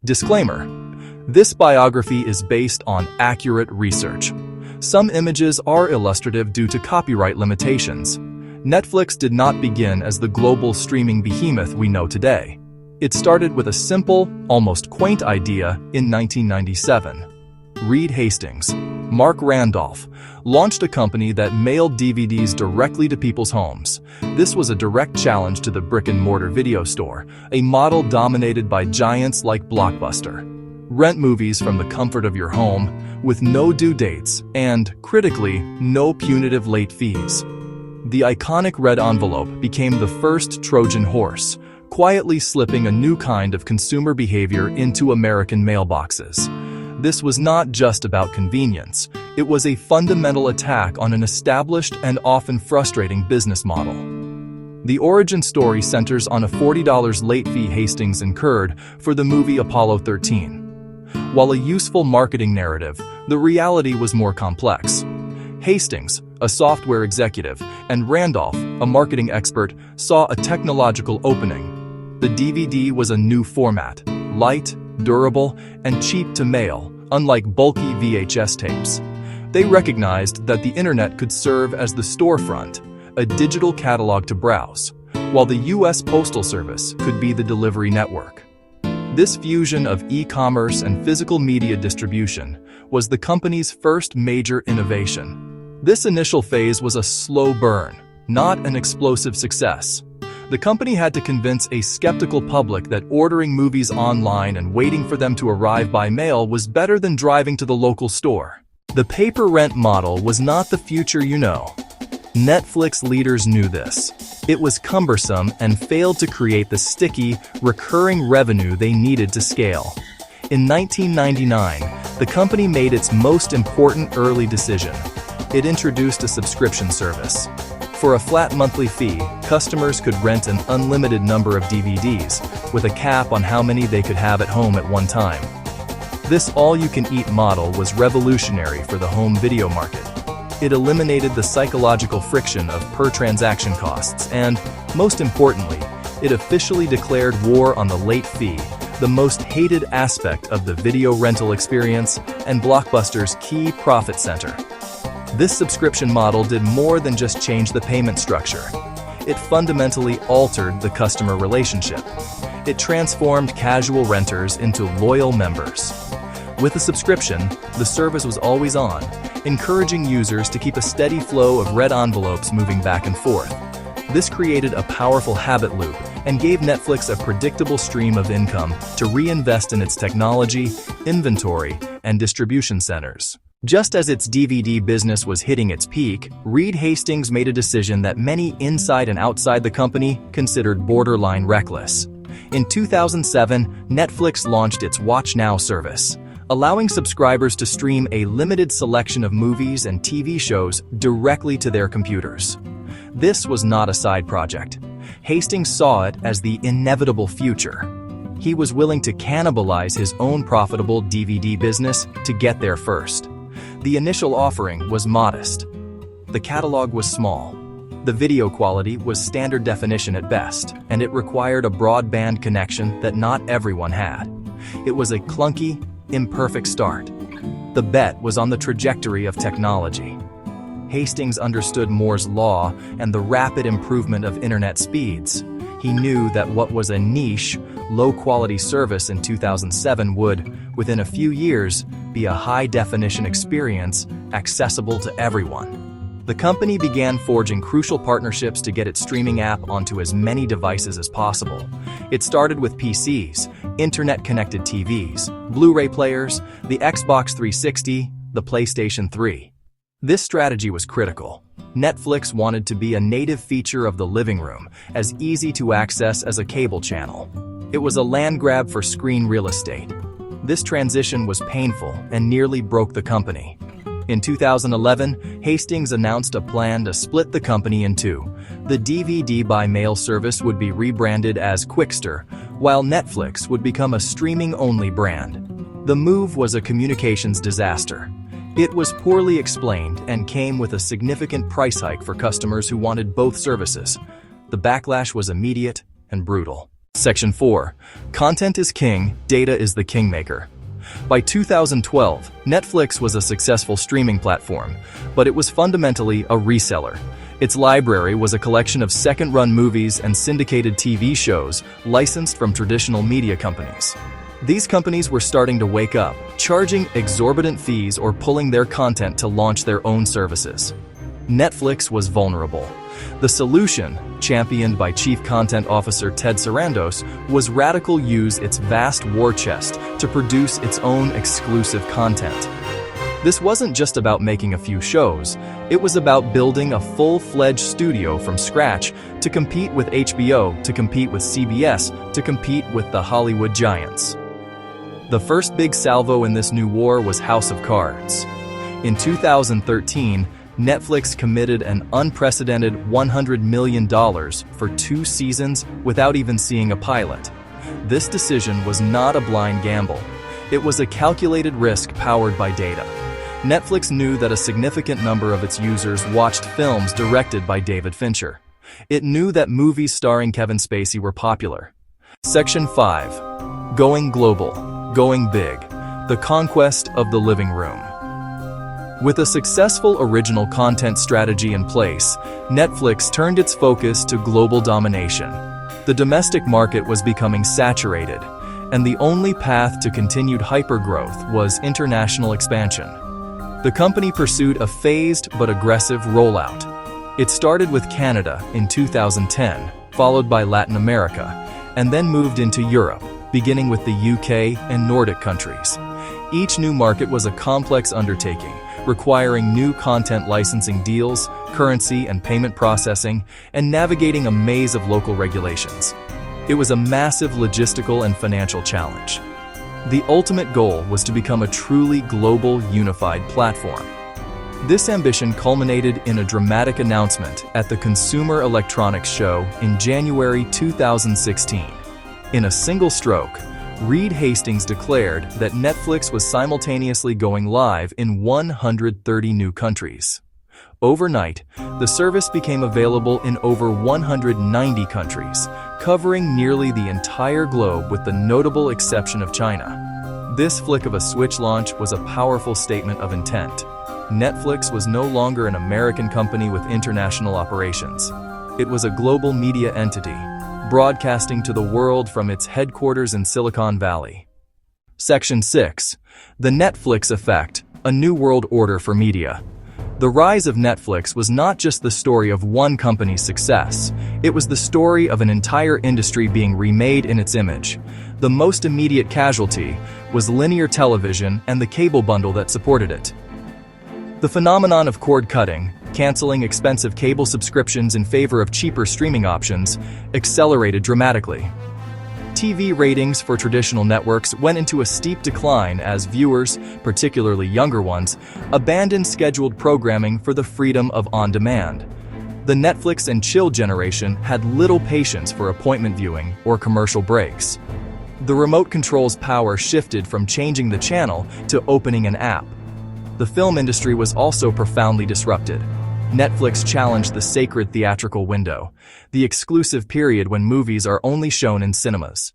Disclaimer: this biography is based on accurate research. Some images are illustrative due to copyright limitations. Netflix did not begin as the global streaming behemoth we know today. It started with a simple, almost quaint idea in 1997. Reed Hastings, Marc Randolph, launched a company that mailed DVDs directly to people's homes. This was a direct challenge to the brick-and-mortar video store, a model dominated by giants like Blockbuster. Rent movies from the comfort of your home, with no due dates and, critically, no punitive late fees. The iconic red envelope became the first Trojan horse, quietly slipping a new kind of consumer behavior into American mailboxes. This was not just about convenience. It was a fundamental attack on an established and often frustrating business model. The origin story centers on a $40 late fee Hastings incurred for the movie Apollo 13. While a useful marketing narrative, the reality was more complex. Hastings, a software executive, and Randolph, a marketing expert, saw a technological opening. The DVD was a new format, light, durable, and cheap to mail, unlike bulky VHS tapes. They recognized that the internet could serve as the storefront, a digital catalog to browse, while the U.S. Postal Service could be the delivery network. This fusion of e-commerce and physical media distribution was the company's first major innovation. This initial phase was a slow burn, not an explosive success. The company had to convince a skeptical public that ordering movies online and waiting for them to arrive by mail was better than driving to the local store. The pay-per-rent model was not the future you know. Netflix leaders knew this. It was cumbersome and failed to create the sticky, recurring revenue they needed to scale. In 1999, the company made its most important early decision. It introduced a subscription service. For a flat monthly fee, customers could rent an unlimited number of DVDs, with a cap on how many they could have at home at one time. This all-you-can-eat model was revolutionary for the home video market. It eliminated the psychological friction of per-transaction costs and, most importantly, it officially declared war on the late fee, the most hated aspect of the video rental experience and Blockbuster's key profit center. This subscription model did more than just change the payment structure. It fundamentally altered the customer relationship. It transformed casual renters into loyal members. With a subscription, the service was always on, encouraging users to keep a steady flow of red envelopes moving back and forth. This created a powerful habit loop and gave Netflix a predictable stream of income to reinvest in its technology, inventory, and distribution centers. Just as its DVD business was hitting its peak, Reed Hastings made a decision that many inside and outside the company considered borderline reckless. In 2007, Netflix launched its Watch Now service, allowing subscribers to stream a limited selection of movies and TV shows directly to their computers. This was not a side project. Hastings saw it as the inevitable future. He was willing to cannibalize his own profitable DVD business to get there first. The initial offering was modest. The catalog was small. The video quality was standard definition at best, and it required a broadband connection that not everyone had. It was a clunky, imperfect start. The bet was on the trajectory of technology. Hastings understood Moore's law and the rapid improvement of internet speeds. He knew that what was a niche, low-quality service in 2007 would, within a few years, be a high-definition experience accessible to everyone. The company began forging crucial partnerships to get its streaming app onto as many devices as possible. It started with PCs, internet-connected TVs, Blu-ray players, the Xbox 360, the PlayStation 3. This strategy was critical. Netflix wanted to be a native feature of the living room, as easy to access as a cable channel. It was a land grab for screen real estate. This transition was painful and nearly broke the company. In 2011, Hastings announced a plan to split the company in two. The DVD-by-Mail service would be rebranded as Quickster, while Netflix would become a streaming-only brand. The move was a communications disaster. It was poorly explained and came with a significant price hike for customers who wanted both services. The backlash was immediate and brutal. Section 4. Content is king, data is the kingmaker. By 2012, Netflix was a successful streaming platform, but it was fundamentally a reseller. Its library was a collection of second-run movies and syndicated TV shows licensed from traditional media companies. These companies were starting to wake up, charging exorbitant fees or pulling their content to launch their own services. Netflix was vulnerable. The solution, championed by Chief Content Officer Ted Sarandos, was radical use its vast war chest to produce its own exclusive content. This wasn't just about making a few shows, it was about building a full-fledged studio from scratch to compete with HBO, to compete with CBS, to compete with the Hollywood giants. The first big salvo in this new war was House of Cards. In 2013, Netflix committed an unprecedented $100 million for 2 seasons without even seeing a pilot. This decision was not a blind gamble. It was a calculated risk powered by data. Netflix knew that a significant number of its users watched films directed by David Fincher. It knew that movies starring Kevin Spacey were popular. Section 5. Going global, going big. The conquest of the living room. With a successful original content strategy in place, Netflix turned its focus to global domination. The domestic market was becoming saturated, and the only path to continued hypergrowth was international expansion. The company pursued a phased but aggressive rollout. It started with Canada in 2010, followed by Latin America, and then moved into Europe, beginning with the UK and Nordic countries. Each new market was a complex undertaking, requiring new content licensing deals, currency and payment processing, and navigating a maze of local regulations. It was a massive logistical and financial challenge. The ultimate goal was to become a truly global, unified platform. This ambition culminated in a dramatic announcement at the Consumer Electronics Show in January 2016. In a single stroke, Reed Hastings declared that Netflix was simultaneously going live in 130 new countries. Overnight, the service became available in over 190 countries, covering nearly the entire globe with the notable exception of China. This flick of a switch launch was a powerful statement of intent. Netflix was no longer an American company with international operations. It was a global media entity, broadcasting to the world from its headquarters in Silicon Valley. Section 6. The Netflix Effect, a new world order for media. The rise of Netflix was not just the story of one company's success, it was the story of an entire industry being remade in its image. The most immediate casualty was linear television and the cable bundle that supported it. The phenomenon of cord cutting, canceling expensive cable subscriptions in favor of cheaper streaming options, accelerated dramatically. TV ratings for traditional networks went into a steep decline as viewers, particularly younger ones, abandoned scheduled programming for the freedom of on-demand. The Netflix and chill generation had little patience for appointment viewing or commercial breaks. The remote control's power shifted from changing the channel to opening an app. The film industry was also profoundly disrupted. Netflix challenged the sacred theatrical window, the exclusive period when movies are only shown in cinemas.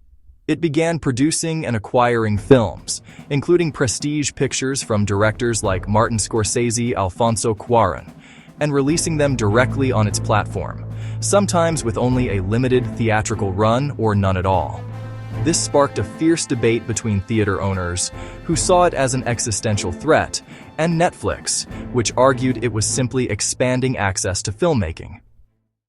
It began producing and acquiring films, including prestige pictures from directors like Martin Scorsese, Alfonso Cuarón, and releasing them directly on its platform, sometimes with only a limited theatrical run or none at all. This sparked a fierce debate between theater owners, who saw it as an existential threat, and Netflix, which argued it was simply expanding access to filmmaking.